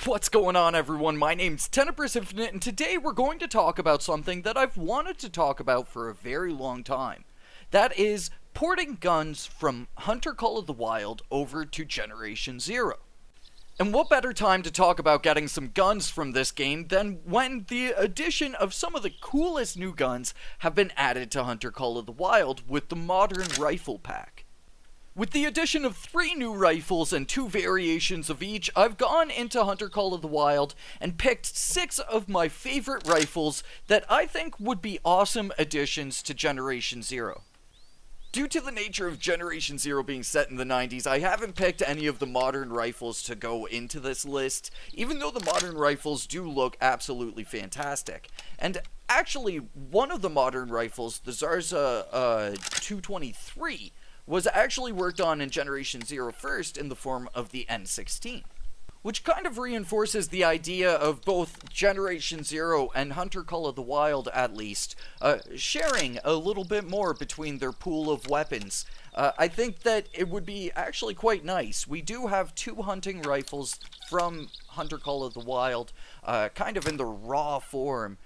What's going on, everyone? My name's Tenebris Infinite, and today we're going to talk about something that I've wanted to talk about for a very long time. That is porting guns from Hunter Call of the Wild over to Generation Zero. And what better time to talk about getting some guns from this game than when the addition of some of the coolest new guns have been added to Hunter Call of the Wild with the modern rifle pack. With the addition of 3 new rifles and 2 variations of each, I've gone into Hunter Call of the Wild and picked 6 of my favorite rifles that I think would be awesome additions to Generation Zero. Due to the nature of Generation Zero being set in the 90s, I haven't picked any of the modern rifles to go into this list, even though the modern rifles do look absolutely fantastic. And actually, one of the modern rifles, the Zarza 223, was actually worked on in Generation Zero first in the form of the N16. Which kind of reinforces the idea of both Generation Zero and Hunter Call of the Wild, at least, sharing a little bit more between their pool of weapons. I think that it would be actually quite nice. We do have 2 hunting rifles from Hunter Call of the Wild, kind of in the raw form,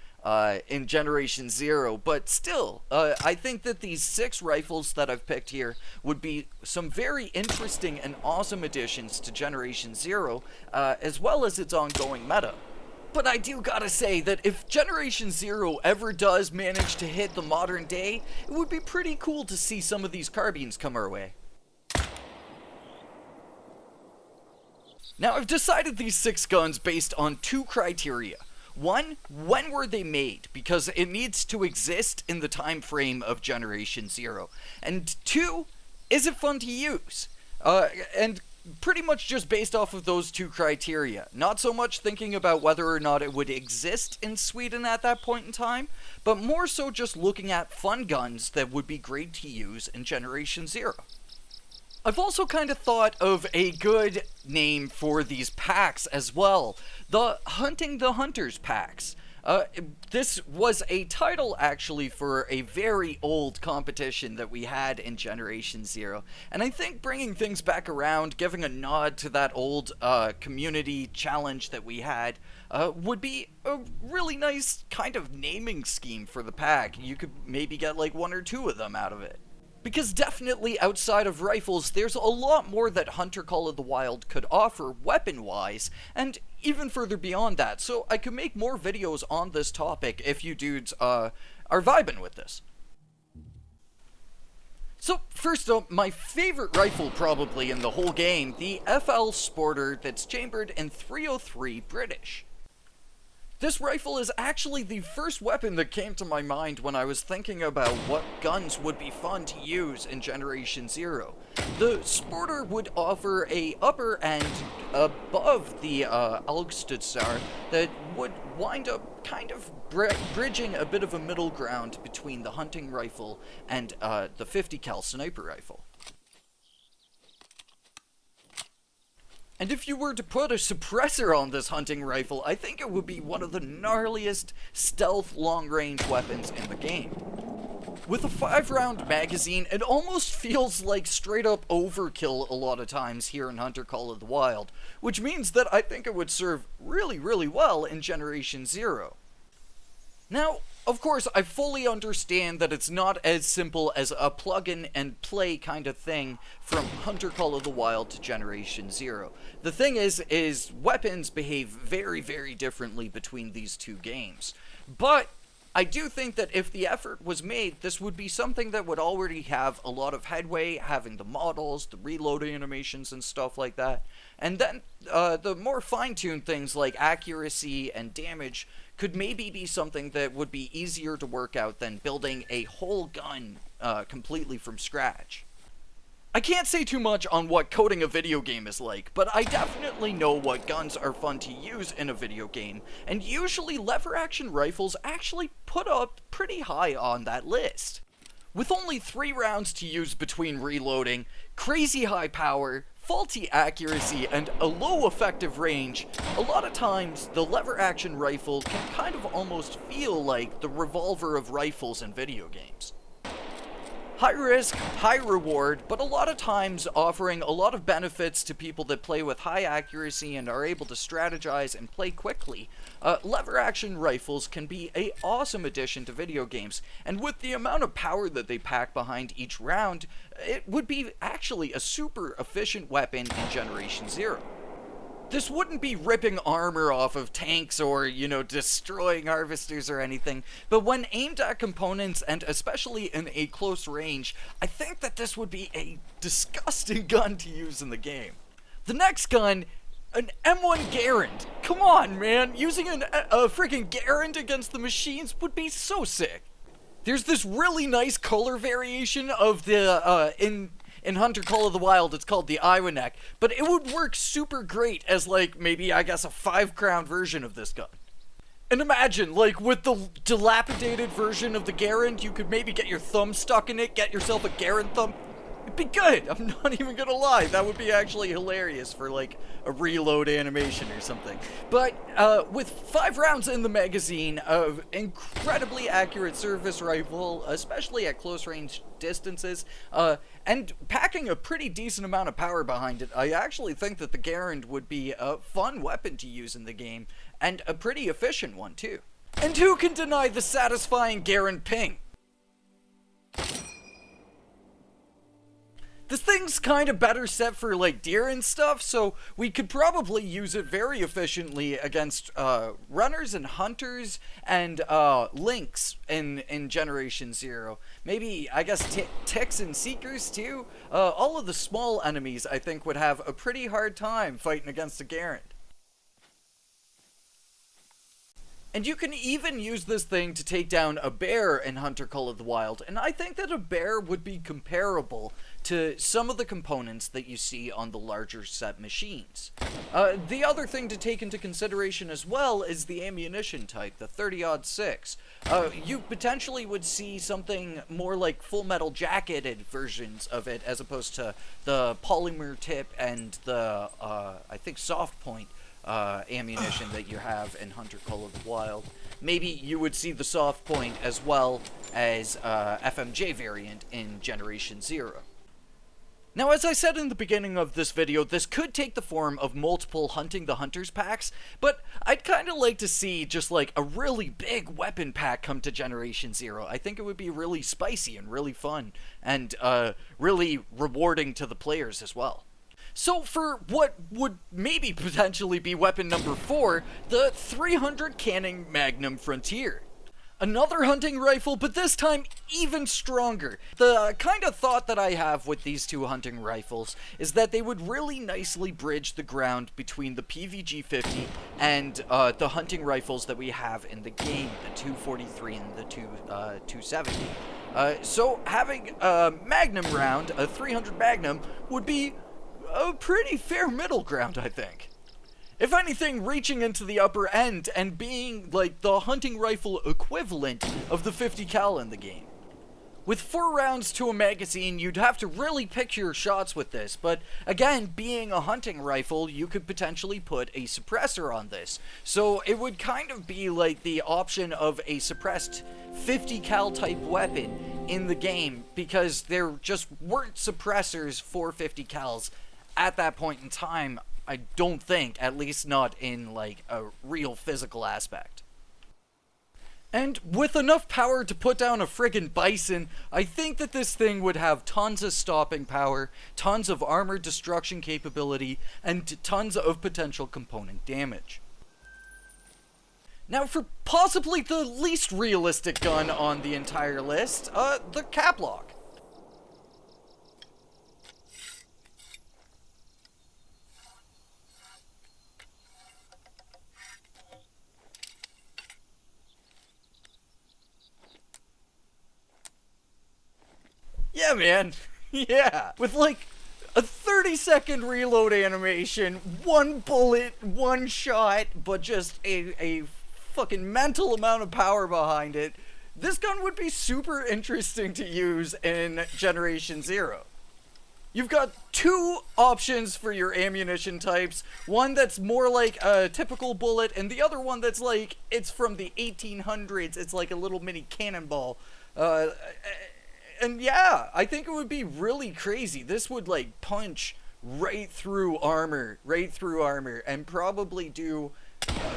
in Generation Zero, but still, I think that these 6 rifles that I've picked here would be some very interesting and awesome additions to Generation Zero, as well as its ongoing meta. But I do gotta say that if Generation Zero ever does manage to hit the modern day, it would be pretty cool to see some of these carbines come our way. Now, I've decided these 6 guns based on 2 criteria. 1, when were they made? Because it needs to exist in the time frame of Generation Zero. And 2, is it fun to use? And pretty much just based off of those 2 criteria. Not so much thinking about whether or not it would exist in Sweden at that point in time, but more so just looking at fun guns that would be great to use in Generation Zero. I've also kind of thought of a good name for these packs as well. The Hunting the Hunters packs. This was a title actually for a very old competition that we had in Generation Zero. And I think bringing things back around, giving a nod to that old community challenge that we had, would be a really nice kind of naming scheme for the pack. You could maybe get like 1 or 2 of them out of it. Because definitely outside of rifles, there's a lot more that Hunter Call of the Wild could offer weapon-wise, and even further beyond that, so I could make more videos on this topic if you dudes are vibing with this. So, first up, my favorite rifle probably in the whole game, the FL Sporter that's chambered in .303 British. This rifle is actually the first weapon that came to my mind when I was thinking about what guns would be fun to use in Generation Zero. The Sporter would offer a upper end above the Algstudsar that would wind up kind of bridging a bit of a middle ground between the hunting rifle and the 50 cal sniper rifle. And if you were to put a suppressor on this hunting rifle, I think it would be one of the gnarliest stealth long-range weapons in the game. With a 5-round magazine, it almost feels like straight-up overkill a lot of times here in Hunter Call of the Wild, which means that I think it would serve really, really well in Generation Zero. Now, of course, I fully understand that it's not as simple as a plug-in-and-play kind of thing from Hunter Call of the Wild to Generation Zero. The thing is weapons behave very, very differently between these 2 games. But I do think that if the effort was made, this would be something that would already have a lot of headway, having the models, the reloading animations and stuff like that. And then the more fine-tuned things like accuracy and damage could maybe be something that would be easier to work out than building a whole gun completely from scratch. I can't say too much on what coding a video game is like, but I definitely know what guns are fun to use in a video game, and usually lever-action rifles actually put up pretty high on that list. With only 3 rounds to use between reloading, crazy high power, faulty accuracy, and a low effective range, a lot of times the lever-action rifle can kind of almost feel like the revolver of rifles in video games. High risk, high reward, but a lot of times offering a lot of benefits to people that play with high accuracy and are able to strategize and play quickly. Lever action rifles can be an awesome addition to video games, and with the amount of power that they pack behind each round, it would be actually a super efficient weapon in Generation Zero. This wouldn't be ripping armor off of tanks or, destroying harvesters or anything, but when aimed at components, and especially in a close range, I think that this would be a disgusting gun to use in the game. The next gun, an M1 Garand. Come on, man, using a freaking Garand against the machines would be so sick. There's this really nice color variation of the, in Hunter Call of the Wild, it's called the Iowa Neck, but it would work super great as, maybe, I guess, a 5-crown version of this gun. And imagine, with the dilapidated version of the Garand, you could maybe get your thumb stuck in it, get yourself a Garand thumb. It'd be good, I'm not even gonna lie, that would be actually hilarious for, a reload animation or something. But, with 5 rounds in the magazine of incredibly accurate service rifle, especially at close range distances, and packing a pretty decent amount of power behind it, I actually think that the Garand would be a fun weapon to use in the game, and a pretty efficient one too. And who can deny the satisfying Garand ping? This thing's kind of better set for, deer and stuff, so we could probably use it very efficiently against, runners and hunters and, lynx in Generation Zero. Maybe, I guess, ticks and seekers, too? All of the small enemies, I think, would have a pretty hard time fighting against a Garand. And you can even use this thing to take down a bear in Hunter Call of the Wild, and I think that a bear would be comparable to some of the components that you see on the larger set machines. The other thing to take into consideration as well is the ammunition type, the 30-06. You potentially would see something more like Full Metal Jacketed versions of it, as opposed to the polymer tip and the, I think, soft point ammunition that you have in Hunter Call of the Wild. Maybe you would see the soft point as well as FMJ variant in Generation Zero. Now, as I said in the beginning of this video, this could take the form of multiple Hunting the Hunters packs, but I'd kind of like to see just a really big weapon pack come to Generation Zero. I think it would be really spicy and really fun, and really rewarding to the players as well. So for what would maybe potentially be weapon number 4, the 300 cannon Magnum Frontier. Another hunting rifle, but this time even stronger. The kind of thought that I have with these two hunting rifles is that they would really nicely bridge the ground between the PVG-50 and the hunting rifles that we have in the game, the 243 and the 270. So having a Magnum round, a 300 Magnum, would be a pretty fair middle ground, I think. If anything, reaching into the upper end and being the hunting rifle equivalent of the 50 cal in the game. With 4 rounds to a magazine, you'd have to really pick your shots with this, but again, being a hunting rifle, you could potentially put a suppressor on this. So it would kind of be like the option of a suppressed 50 cal type weapon in the game, because there just weren't suppressors for 50 cals at that point in time, I don't think, at least not in a real physical aspect. And with enough power to put down a friggin' bison, I think that this thing would have tons of stopping power, tons of armor destruction capability, and tons of potential component damage. Now for possibly the least realistic gun on the entire list, the Cap Lock. Yeah, man. Yeah. With a 30-second reload animation, 1 bullet, 1 shot, but just a fucking mental amount of power behind it, this gun would be super interesting to use in Generation Zero. You've got 2 options for your ammunition types. One that's more like a typical bullet, and the other one that's it's from the 1800s. It's like a little mini cannonball. And yeah, I think it would be really crazy. This would like punch right through armor, and probably do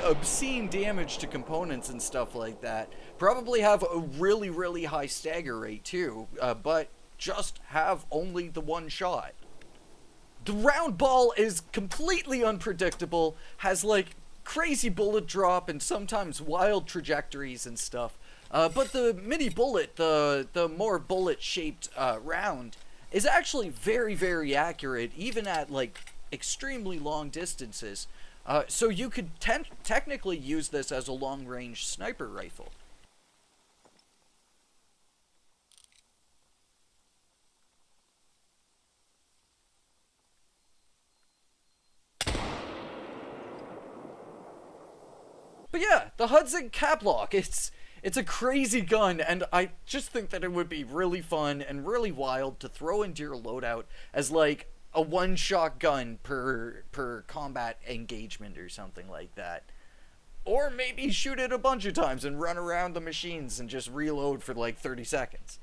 obscene damage to components and stuff like that. Probably have a really, really high stagger rate too, but just have only the one shot. The round ball is completely unpredictable, has like crazy bullet drop and sometimes wild trajectories and stuff. But the mini bullet, the more bullet-shaped round, is actually very, very accurate, even at like extremely long distances. So you could technically use this as a long-range sniper rifle. But yeah, the Hudson Cap Lock, it's a crazy gun, and I just think that it would be really fun and really wild to throw into your loadout as like a one-shot gun per combat engagement or something like that. Or maybe shoot it a bunch of times and run around the machines and just reload for like 30 seconds.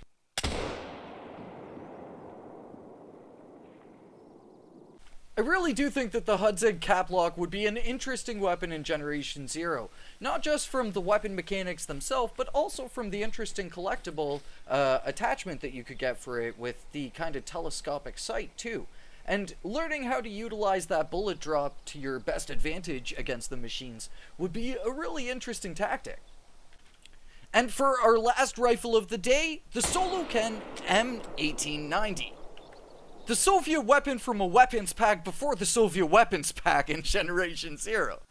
I really do think that the Hudson Cap Lock would be an interesting weapon in Generation Zero. Not just from the weapon mechanics themselves, but also from the interesting collectible attachment that you could get for it with the kind of telescopic sight too. And learning how to utilize that bullet drop to your best advantage against the machines would be a really interesting tactic. And for our last rifle of the day, the Solokin M1890. The Soviet weapon from a weapons pack before the Soviet weapons pack in Generation Zero.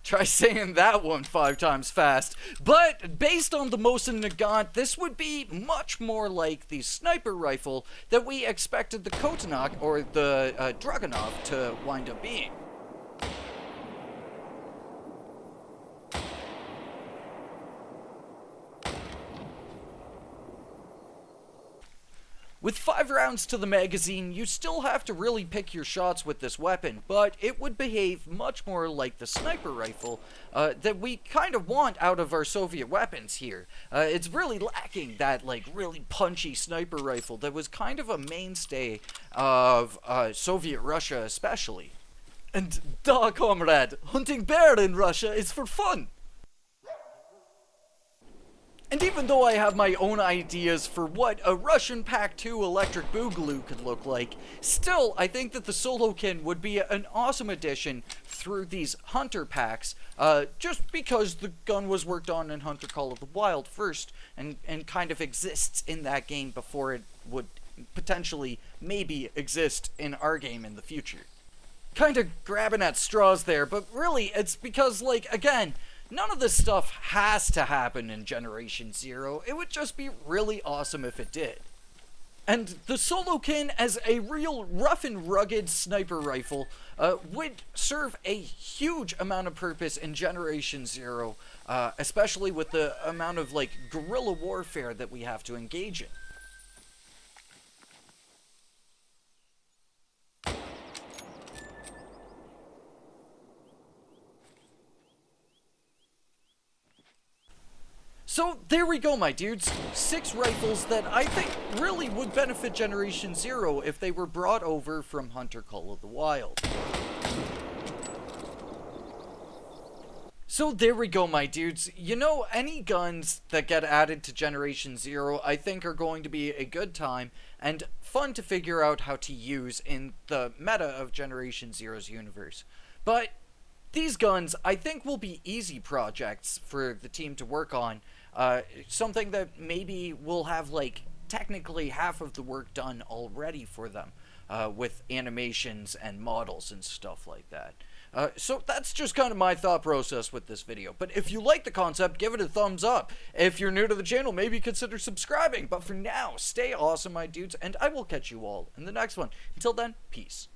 Try saying that one 5 times fast. But based on the Mosin Nagant, this would be much more like the sniper rifle that we expected the Kotonak or the Dragunov to wind up being. With 5 rounds to the magazine, you still have to really pick your shots with this weapon, but it would behave much more like the sniper rifle that we kind of want out of our Soviet weapons here. It's really lacking that like really punchy sniper rifle that was kind of a mainstay of Soviet Russia especially. And duh, comrade, hunting bear in Russia is for fun! And even though I have my own ideas for what a Russian Pack-2 electric boogaloo could look like, still, I think that the Solokin would be an awesome addition through these Hunter packs, just because the gun was worked on in Hunter Call of the Wild first, and kind of exists in that game before it would potentially maybe exist in our game in the future. Kind of grabbing at straws there, but really, it's because, like, again, none of this stuff has to happen in Generation Zero. It would just be really awesome if it did. And the Solokin as a real rough and rugged sniper rifle would serve a huge amount of purpose in Generation Zero, especially with the amount of like guerrilla warfare that we have to engage in. So there we go, my dudes. 6 rifles that I think really would benefit Generation Zero if they were brought over from Hunter Call of the Wild. So there we go, my dudes. You know, any guns that get added to Generation Zero I think are going to be a good time and fun to figure out how to use in the meta of Generation Zero's universe. But these guns I think will be easy projects for the team to work on. Something that maybe will have like technically half of the work done already for them with animations and models and stuff like that. So that's just kind of my thought process with this video. But if you like the concept, give it a thumbs up. If you're new to the channel, maybe consider subscribing. But for now, stay awesome, my dudes, and I will catch you all in the next one. Until then, peace.